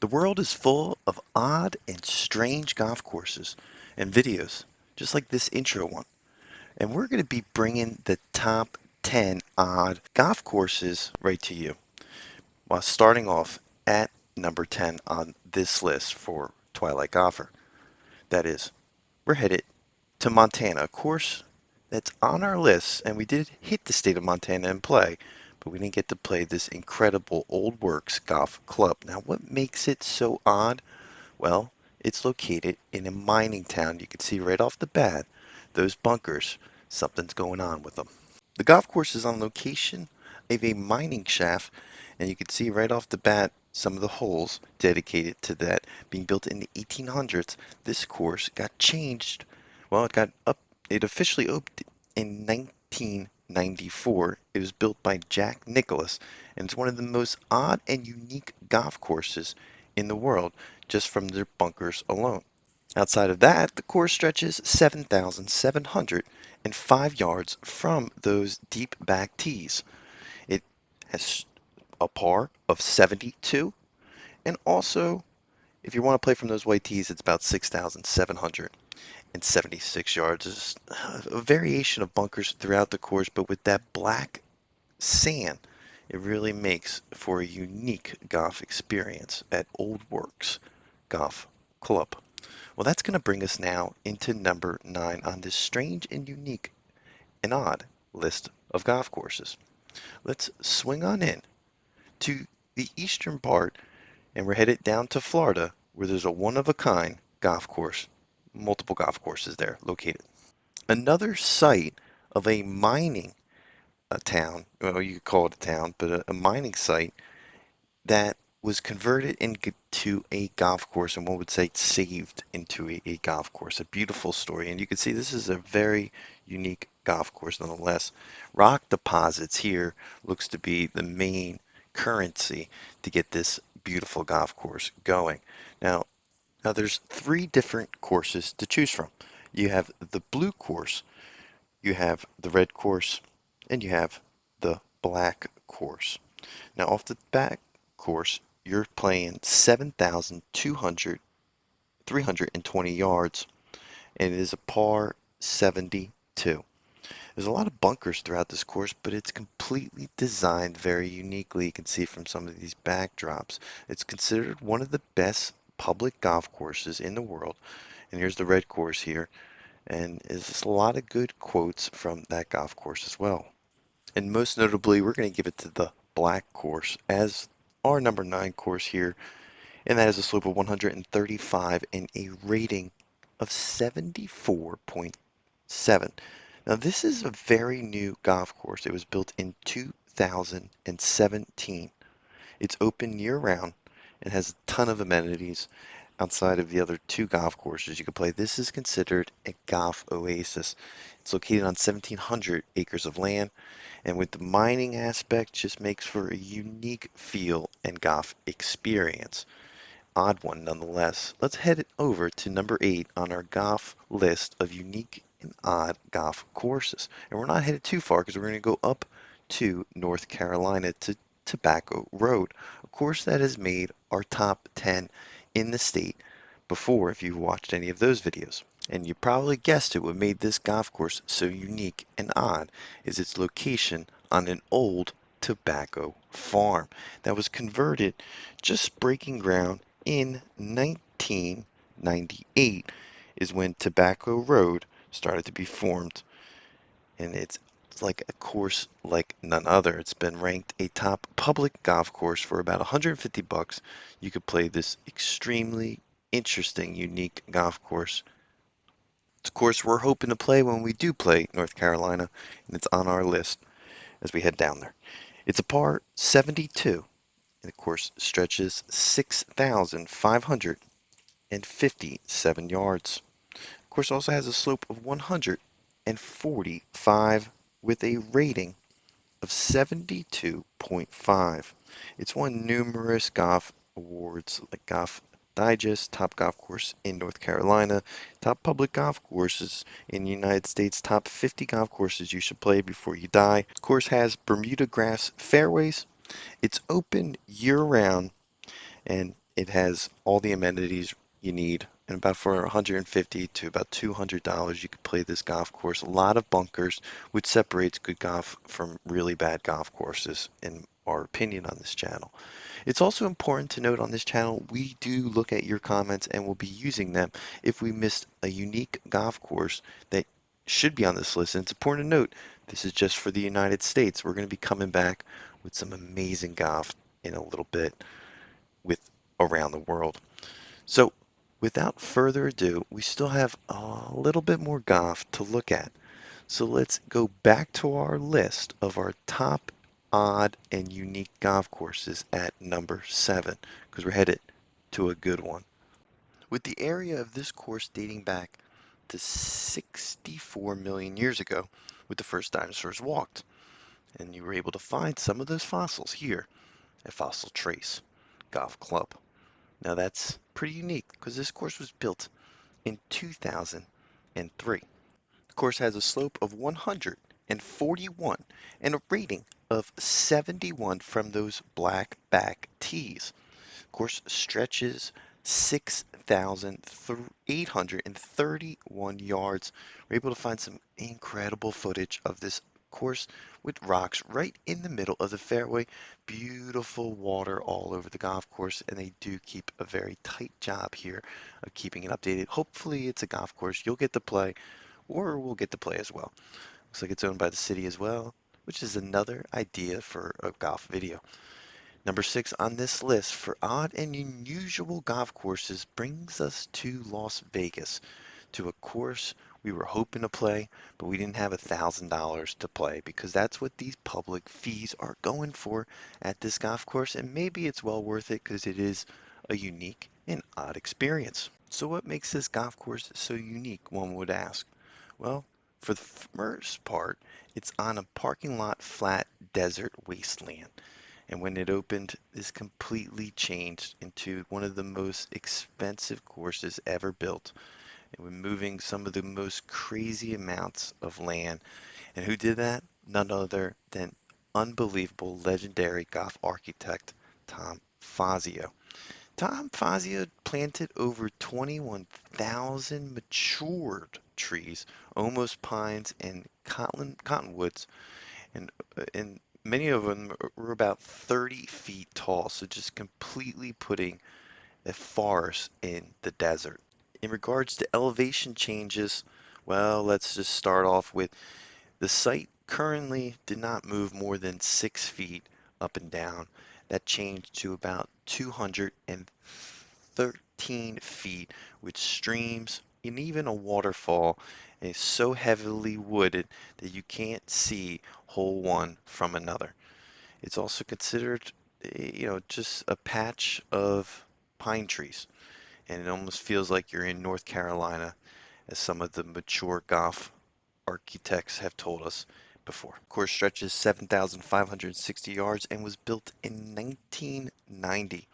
The world is full of odd and strange golf courses and videos, just like this intro one. And we're going to be bringing the top 10 odd golf courses right to you, while starting off at number 10 on this list for Twilight Golfer. That is, we're headed to Montana, a course that's on our list, and we did hit the state of Montana and play, but we didn't get to play this incredible Old Works Golf Club. Now, what makes it so odd? Well, it's located in a mining town. You can see right off the bat, those bunkers, something's going on with them. The golf course is on location of a mining shaft, and you can see right off the bat some of the holes dedicated to that being built in the 1800s. This course got changed. Well, it officially opened in 1994. It was built by Jack Nicklaus, and it's one of the most odd and unique golf courses in the world just from their bunkers alone. Outside of that, the course stretches 7,705 yards from those deep back tees. It has a par of 72, and also, if you want to play from those white tees, it's about 6,776 yards. There's a variation of bunkers throughout the course, but with that black sand, it really makes for a unique golf experience at Old Works Golf Club. Well, that's going to bring us now into number 9 on this strange and unique and odd list of golf courses. Let's swing on in to the eastern part, and we're headed down to Florida, where there's a one-of-a-kind golf course, multiple golf courses there located. Another site of a mining town, well, you could call it a town, but a mining site that was converted into a golf course, and one would say saved into a golf course. A beautiful story. And you can see this is a very unique golf course nonetheless. Rock deposits here looks to be the main currency to get this beautiful golf course going. Now there's 3 different courses to choose from. You have the blue course, you have the red course, and you have the black course. Now off the back course, you're playing 320 yards, and it is a par 72. There's a lot of bunkers throughout this course, but it's completely designed very uniquely. You can see from some of these backdrops. It's considered one of the best public golf courses in the world. And here's the red course here, and there's a lot of good quotes from that golf course as well. And most notably, we're going to give it to the black course as our number 9 course here, and that is a slope of 135 and a rating of 74.7. Now, this is a very new golf course. It was built in 2017. It's open year-round and has a ton of amenities outside of the other 2 golf courses you can play. This is considered a golf oasis. It's located on 1,700 acres of land, and with the mining aspect, just makes for a unique feel and golf experience. Odd one nonetheless. Let's head it over to number 8 on our golf list of unique and odd golf courses. And we're not headed too far because we're going to go up to North Carolina to Tobacco Road, a course that has made our top 10 in the state before if you've watched any of those videos. And you probably guessed it, what made this golf course so unique and odd is its location on an old tobacco farm that was converted, just breaking ground in 1998 is when Tobacco Road started to be formed, and it's like a course like none other. It's been ranked a top public golf course for about $150. You could play this extremely interesting, unique golf course. It's a course we're hoping to play when we do play North Carolina, and it's on our list as we head down there. It's a par 72, and the course stretches 6,557 yards. The course also has a slope of 145 with a rating of 72.5. It's won numerous golf awards like Golf Digest, Top Golf Course in North Carolina, Top Public Golf Courses in the United States, Top 50 Golf Courses you should play before you die. The course has Bermuda grass fairways. It's open year-round, and It has all the amenities you need, and about for 150 to about $200, you could play this golf course. A lot of bunkers, which separates good golf from really bad golf courses, in our opinion on this channel. It's also important to note on this channel, we do look at your comments and we'll be using them if we missed a unique golf course that should be on this list. And it's important to note, this is just for the United States. We're going to be coming back with some amazing golf in a little bit with around the world. So without further ado, we still have a little bit more golf to look at. So let's go back to our list of our top odd and unique golf courses at number 7, because we're headed to a good one. With the area of this course dating back to 64 million years ago, when the first dinosaurs walked, and you were able to find some of those fossils here at Fossil Trace Golf Club. Now that's pretty unique because this course was built in 2003. The course has a slope of 141 and a rating of 71 from those black back tees. The course stretches 6,831 yards. We're able to find some incredible footage of this course with rocks right in the middle of the fairway. Beautiful water all over the golf course, and they do keep a very tight job here of keeping it updated. Hopefully it's a golf course you'll get to play, or we'll get to play as well. Looks like it's owned by the city as well, which is another idea for a golf video. Number 6 on this list for odd and unusual golf courses brings us to Las Vegas, to a course we were hoping to play, but we didn't have $1,000 to play because that's what these public fees are going for at this golf course, and maybe it's well worth it because it is a unique and odd experience. So what makes this golf course so unique, one would ask? Well, for the first part, it's on a parking lot flat desert wasteland. And when it opened, this completely changed into one of the most expensive courses ever built. And we're moving some of the most crazy amounts of land. And who did that? None other than unbelievable legendary golf architect Tom Fazio. Tom Fazio planted over 21,000 matured trees, almost pines and cottonwoods, and many of them were about 30 feet tall, so just completely putting a forest in the desert. In regards to elevation changes, well, let's just start off with the site currently did not move more than 6 feet up and down. That changed to about 213 feet with streams and even a waterfall. And it's so heavily wooded that you can't see hole one from another. It's also considered, just a patch of pine trees. And it almost feels like you're in North Carolina, as some of the mature golf architects have told us before. The course stretches 7,560 yards and was built in 1990.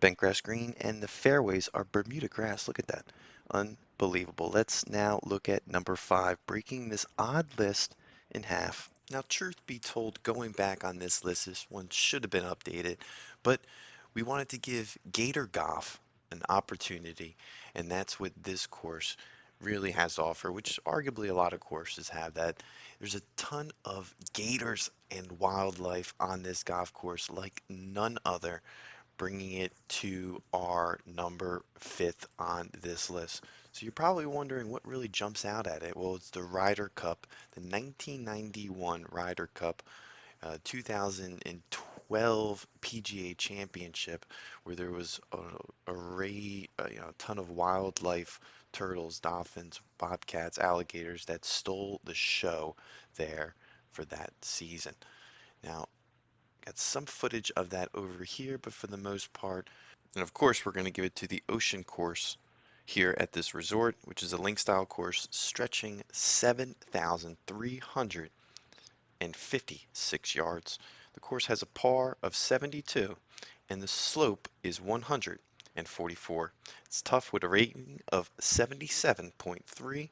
Bentgrass green and the fairways are Bermuda grass. Look at that. Unbelievable. Let's now look at number 5, breaking this odd list in half. Now, truth be told, going back on this list, this one should have been updated, but we wanted to give Gator Golf an opportunity, and that's what this course really has to offer, which arguably a lot of courses have that. There's a ton of gators and wildlife on this golf course like none other, bringing it to our number 5th on this list. So you're probably wondering what really jumps out at it. Well, it's the Ryder Cup, the 1991 Ryder Cup, 2012 PGA Championship, where there was a array, a ton of wildlife, turtles, dolphins, bobcats, alligators that stole the show there for that season. Now, got some footage of that over here, but for the most part, and of course, we're going to give it to the ocean course here at this resort, which is a link style course stretching 7,356 yards. The course has a par of 72 and the slope is 144. It's tough with a rating of 77.3,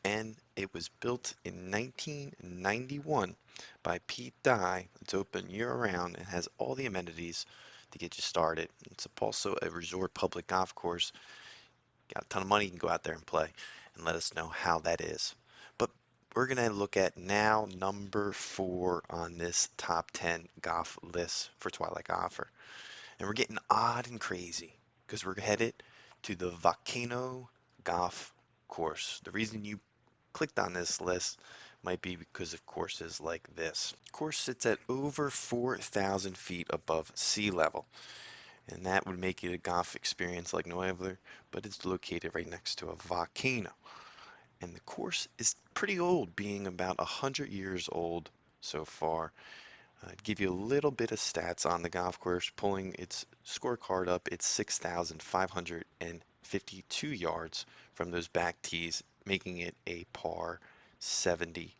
and it was built in 1991 by Pete Dye. It's open year-round and has all the amenities to get you started. It's also a resort public golf course. Got a ton of money, you can go out there and play and let us know how that is. But we're going to look at now number 4 on this top 10 golf list for Twilight Golfer. And we're getting odd and crazy because we're headed to the Volcano Golf Course. The reason you clicked on this list might be because of courses like this. The course sits at over 4,000 feet above sea level, and that would make it a golf experience like no other, but it's located right next to a volcano. And the course is pretty old, being about 100 years old so far. Give you a little bit of stats on the golf course, pulling its scorecard up. It's 6,552 yards from those back tees, making it a par 72.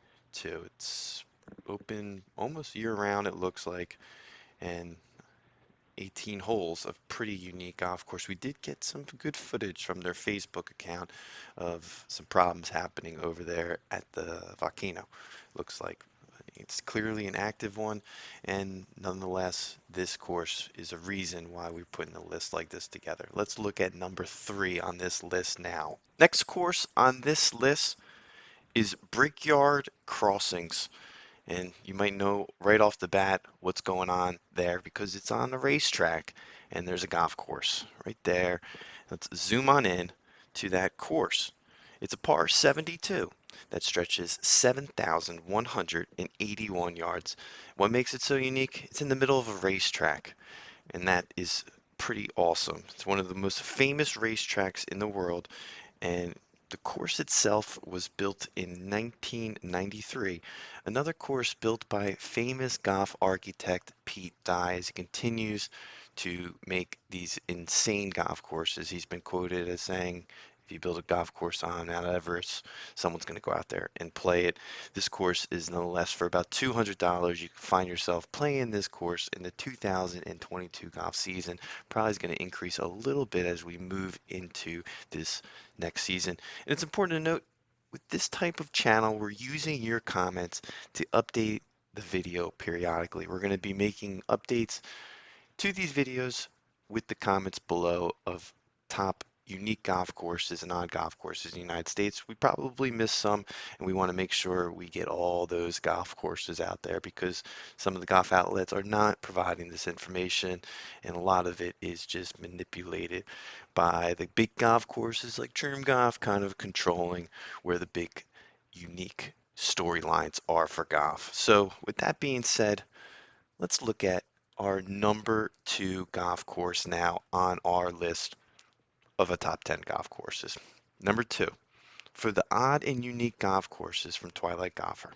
It's open almost year round, it looks like, and 18 holes of pretty unique golf course. We did get some good footage from their Facebook account of some problems happening over there at the volcano. Looks like it's clearly an active one, and nonetheless, this course is a reason why we're putting a list like this together. Let's look at number 3 on this list now. Next course on this list is Brickyard Crossings. And you might know right off the bat what's going on there because it's on the racetrack and there's a golf course right there. Let's zoom on in to that course. It's a par 72 that stretches 7,181 yards. What makes it so unique? It's in the middle of a racetrack, and that is pretty awesome. It's one of the most famous racetracks in the world, and the course itself was built in 1993. Another course built by famous golf architect Pete Dye as he continues to make these insane golf courses. He's been quoted as saying, if you build a golf course on Mount Everest, someone's going to go out there and play it. This course is nonetheless for about $200. You can find yourself playing this course in the 2022 golf season. Probably is going to increase a little bit as we move into this next season. And it's important to note with this type of channel, we're using your comments to update the video periodically. We're going to be making updates to these videos with the comments below of top unique golf courses and odd golf courses in the United States. We probably missed some, and we want to make sure we get all those golf courses out there because some of the golf outlets are not providing this information, and a lot of it is just manipulated by the big golf courses like Trim Golf, kind of controlling where the big unique storylines are for golf. So with that being said, let's look at our number 2 golf course now on our list of a top 10 golf courses. Number 2, for the odd and unique golf courses from Twilight Golfer.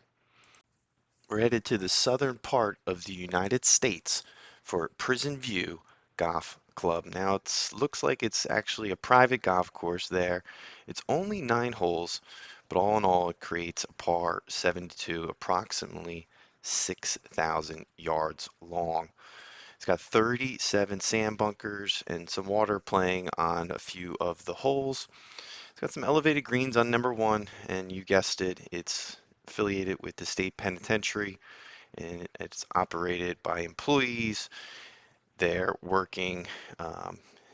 We're headed to the southern part of the United States for Prison View Golf Club. Now it looks like it's actually a private golf course there. It's only 9 holes, but all in all it creates a par 72, approximately 6,000 yards long. It's got 37 sand bunkers and some water playing on a few of the holes. It's got some elevated greens on number 1, and you guessed it, it's affiliated with the state penitentiary, and it's operated by employees. They're working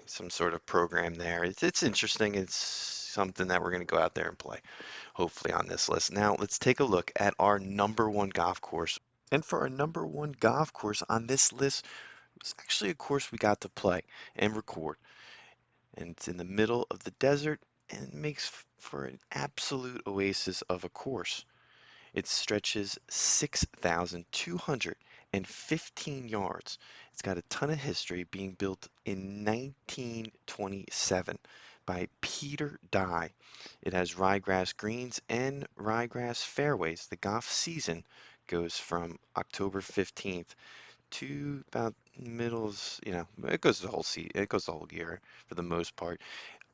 some sort of program there. It's interesting. It's something that we're going to go out there and play, hopefully on this list. Now let's take a look at our number 1 golf course. And for our number 1 golf course on this list, it's actually a course we got to play and record, and it's in the middle of the desert and it makes for an absolute oasis of a course. It stretches 6,215 yards. It's got a ton of history, being built in 1927 by Peter Dye. It has ryegrass greens and ryegrass fairways. The golf season goes from October 15th to about middles, it goes the whole it goes the whole year for the most part.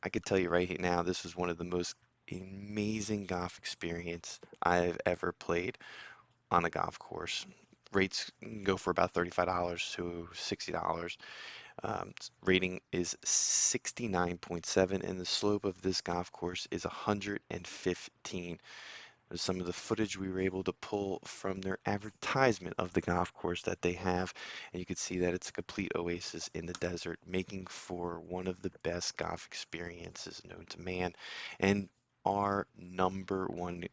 I could tell you right now, this was one of the most amazing golf experience I've ever played on a golf course. Rates can go for about $35 to $60. Rating is 69.7, and the slope of this golf course is 115. There's some of the footage we were able to pull from their advertisement of the golf course that they have. And you can see that it's a complete oasis in the desert, making for one of the best golf experiences known to man. And our #1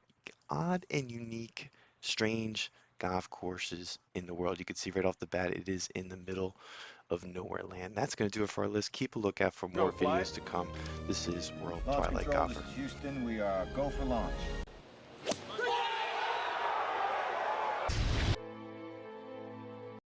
odd and unique, strange golf courses in the world. You can see right off the bat, it is in the middle of nowhere land. That's going to do it for our list. Keep a lookout for Go more flight. videos to come. This is World Launch Twilight control, this Golfer. is Houston. We are go for launch.